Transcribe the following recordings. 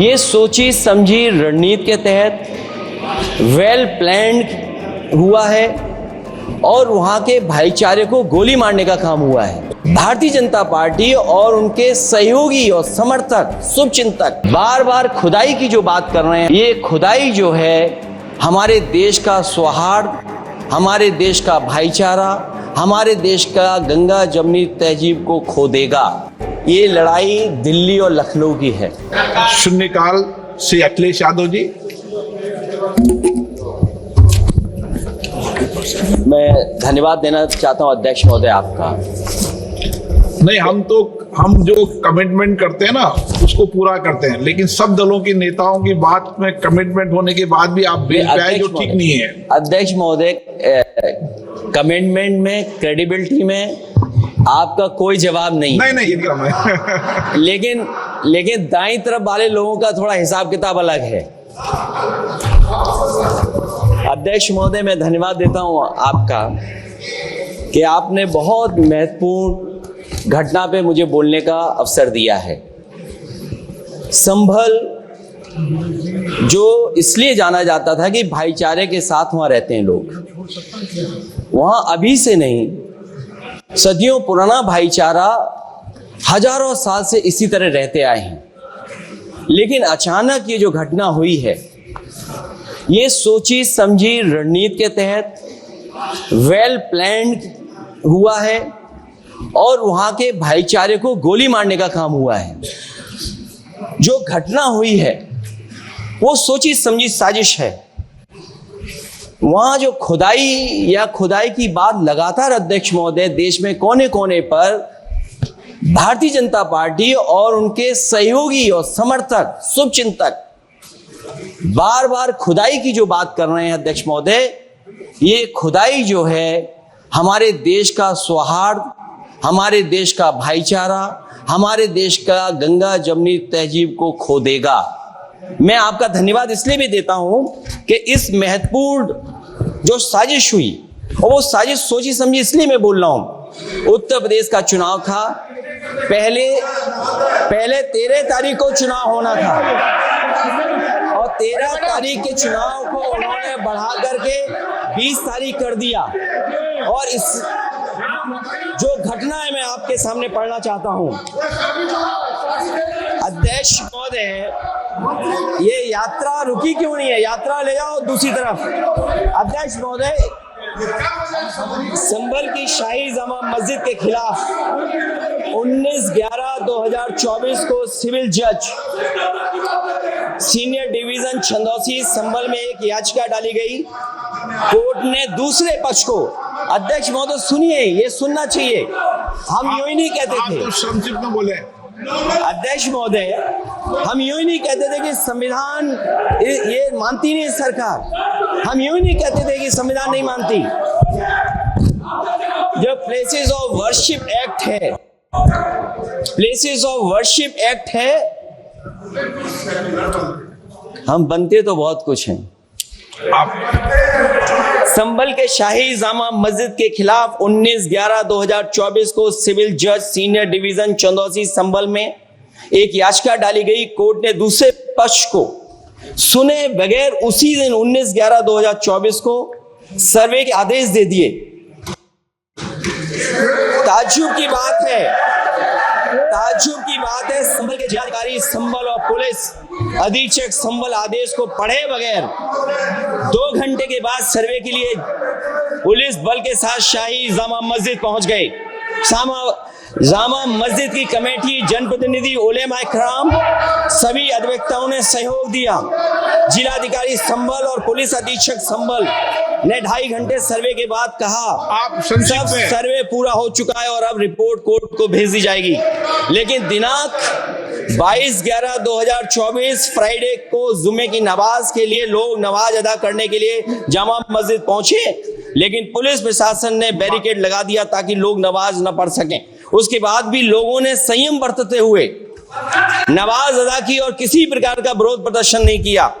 ये सोची समझी रणनीति के तहत वेल प्लान्ड हुआ है और वहां के भाईचारे को गोली मारने का काम हुआ है। भारतीय जनता पार्टी और उनके सहयोगी और समर्थक शुभचिंतक बार बार खुदाई की जो बात कर रहे हैं, ये खुदाई जो है हमारे देश का सौहार्द, हमारे देश का भाईचारा, हमारे देश का गंगा जमनी तहजीब को खो देगा। ये लड़ाई दिल्ली और लखनऊ की है। शून्यकाल से अखिलेश यादव जी। मैं धन्यवाद देना चाहता हूं अध्यक्ष महोदय आपका। नहीं, हम जो कमिटमेंट करते हैं ना उसको पूरा करते हैं, लेकिन सब दलों के नेताओं की बात में कमिटमेंट होने के बाद भी आप बेच पे आए जो ठीक नहीं है। अध्यक्ष महोदय, कमिटमेंट में, क्रेडिबिलिटी में आपका कोई जवाब नहीं। नहीं लेकिन दाईं तरफ वाले लोगों का थोड़ा हिसाब किताब अलग है। अध्यक्ष महोदय, मैं धन्यवाद देता हूं आपका कि आपने बहुत महत्वपूर्ण घटना पे मुझे बोलने का अवसर दिया है। संभल जो इसलिए जाना जाता था कि भाईचारे के साथ वहां रहते हैं लोग, वहां अभी से नहीं, सदियों पुराना भाईचारा हजारों साल से इसी तरह रहते आए हैं। लेकिन अचानक ये जो घटना हुई है, ये सोची समझी रणनीति के तहत वेल प्लान्ड हुआ है और वहां के भाईचारे को गोली मारने का काम हुआ है। जो घटना हुई है वो सोची समझी साजिश है। वहां जो खुदाई की बात लगातार अध्यक्ष महोदय देश में कोने कोने पर भारतीय जनता पार्टी और उनके सहयोगी और समर्थक शुभचिंतक बार बार खुदाई की जो बात कर रहे हैं अध्यक्ष महोदय, ये खुदाई जो है हमारे देश का सौहार्द, हमारे देश का भाईचारा, हमारे देश का गंगा जमनी तहजीब को खो देगा। मैं आपका धन्यवाद इसलिए भी देता हूं कि इस महत्वपूर्ण जो साजिश हुई, और वो साजिश सोची समझी इसलिए मैं बोल रहा हूं। उत्तर प्रदेश का चुनाव था, पहले 13 तारीख को चुनाव होना था और 13 तारीख के चुनाव को उन्होंने बढ़ा करके 20 तारीख कर दिया। और इस जो घटना है मैं आपके सामने पढ़ना चाहता हूं। अध्यक्ष महोदय, ये यात्रा रुकी क्यों नहीं है? यात्रा ले जाओ दूसरी तरफ। अध्यक्ष महोदय, संभल की शाही जामा मस्जिद के खिलाफ 19/11/2024 को सिविल जज सीनियर डिवीजन छंदौसी संभल में एक याचिका डाली गई। कोर्ट ने दूसरे पक्ष को, अध्यक्ष महोदय सुनिए, ये सुनना चाहिए, हम यूं ही नहीं कहते थे। तो संक्षिप्त में बोले। अध्यक्ष महोदय, हम यूं ही नहीं कहते थे कि संविधान ये मानती नहीं सरकार। हम यूं ही नहीं कहते थे कि संविधान नहीं मानती। जो प्लेसेस ऑफ वर्शिप एक्ट है, प्लेसेस ऑफ वर्शिप एक्ट है, हम बनते तो बहुत कुछ हैं। संभल के शाही जामा मस्जिद के खिलाफ 19/11/2024 को सिविल जज सीनियर डिवीजन चंदौसी संभल में एक याचिका डाली गई। कोर्ट ने दूसरे पक्ष को सुने बगैर उसी दिन 19/11/2024 को सर्वे के आदेश दे दिए। ताज्जुब की बात है, संभल के जिलाधिकारी संभल और पुलिस अधीक्षक संभल आदेश को पढ़े बगैर 2 घंटे के बाद सर्वे के लिए पुलिस बल के साथ शाही जामा मस्जिद पहुंच गए। जामा मस्जिद की कमेटी, जनप्रतिनिधि, उलेमा इकराम, सभी अधिवक्ताओं ने सहयोग दिया। जिलाधिकारी संभल और पुलिस अधीक्षक संभल ने 2.5 घंटे सर्वे के बाद कहा सब सर्वे पूरा हो चुका है और अब रिपोर्ट कोर्ट को भेज दी जाएगी। लेकिन दिनांक 22/11/2024 फ्राइडे को जुमे की नमाज के लिए लोग नमाज अदा करने के लिए जामा मस्जिद पहुंचे, लेकिन पुलिस प्रशासन ने बैरिकेड लगा दिया ताकि लोग नमाज न पढ़ सकें। उसके बाद भी लोगों ने संयम बरतते हुए नमाज अदा की और किसी प्रकार का विरोध प्रदर्शन नहीं किया।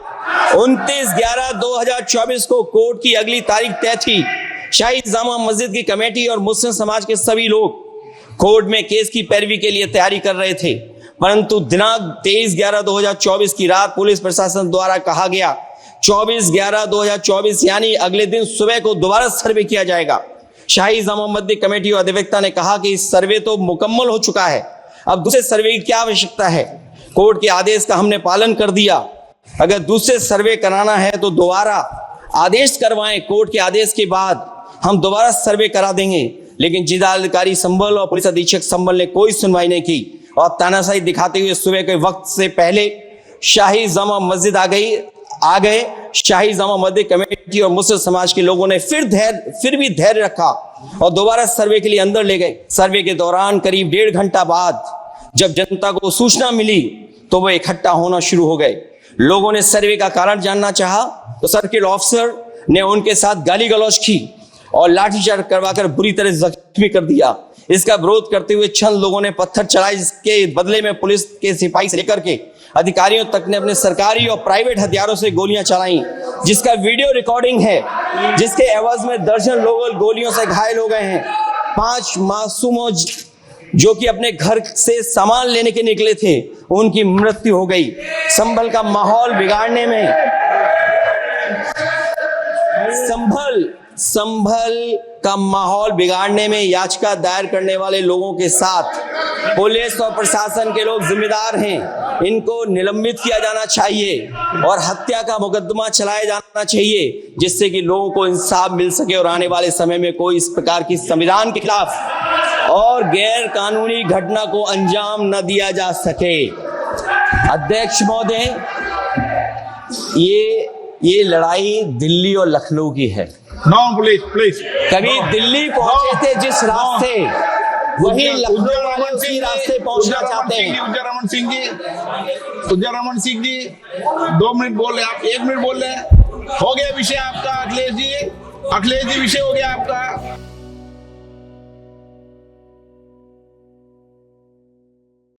29/11/2024 को कोर्ट की अगली तारीख तय थी। शाही जामा मस्जिद की कमेटी और मुस्लिम समाज के सभी लोग कोर्ट में केस की पैरवी के लिए तैयारी कर रहे थे। परंतु दिनांक 23/11/2024 की रात पुलिस प्रशासन द्वारा कहा गया 24/11/2024 यानी अगले दिन सुबह को दोबारा सर्वे किया जाएगा। शाही जामा मस्जिद कमेटी और अधिवक्ता ने कहा कि इस सर्वे तो मुकम्मल हो चुका है, अब दूसरे सर्वे की क्या आवश्यकता है। कोर्ट के आदेश का हमने पालन कर दिया, अगर दूसरे सर्वे कराना है तो दोबारा आदेश करवाएं, कोर्ट के आदेश के बाद हम दोबारा सर्वे करा देंगे। लेकिन जिलाधिकारी संभल और पुलिस अधीक्षक संभल ने कोई सुनवाई नहीं की और तानाशाही दिखाते हुए सुबह के वक्त से पहले शाही जामा मस्जिद आ गए। शाही जामा मस्जिद कमेटी और मुस्लिम समाज के लोगों ने फिर भी धैर्य रखा और दोबारा सर्वे के लिए अंदर ले गए। सर्वे के दौरान करीब 1.5 घंटा बाद जब जनता को सूचना मिली तो वो इकट्ठा होना शुरू हो गए। लोगों ने सर्वे का कारण जानना चाहा तो सर्किल ऑफिसर ने उनके साथ गाली गलौज की और लाठीचार्ज करवाकर बुरी तरह जख्मी कर दिया। इसका विरोध करते हुए चंद लोगों ने पत्थर चलाए, जिसके बदले में पुलिस के सिपाही से लेकर के अधिकारियों तक ने अपने सरकारी और प्राइवेट हथियारों से गोलियां चलाई, जिसका वीडियो रिकॉर्डिंग है, जिसके एवज में दर्जन लोग गोलियों से घायल हो गए हैं। 5 मासूमों जो कि अपने घर से सामान लेने के निकले थे, उनकी मृत्यु हो गई। संभल का माहौल बिगाड़ने में संभल का माहौल बिगाड़ने में याचिका दायर करने वाले लोगों के साथ पुलिस और प्रशासन के लोग जिम्मेदार हैं। इनको निलंबित किया जाना चाहिए और हत्या का मुकदमा चलाया जाना चाहिए, जिससे कि लोगों को इंसाफ मिल सके और आने वाले समय में कोई इस प्रकार की संविधान के खिलाफ और गैर कानूनी घटना को अंजाम न दिया जा सके। अध्यक्ष महोदय, ये लड़ाई दिल्ली और लखनऊ की है। No, please. कभी दिल्ली पहुंचे थे जिस रास्ते, वही लखनऊ वाले उसी रास्ते पहुंचना चाहते हैं। उज्जर रमन सिंह जी 2 मिनट बोल रहे, आप 1 मिनट बोल रहे हैं। हो गया विषय आपका अखिलेश जी, विषय हो गया आपका।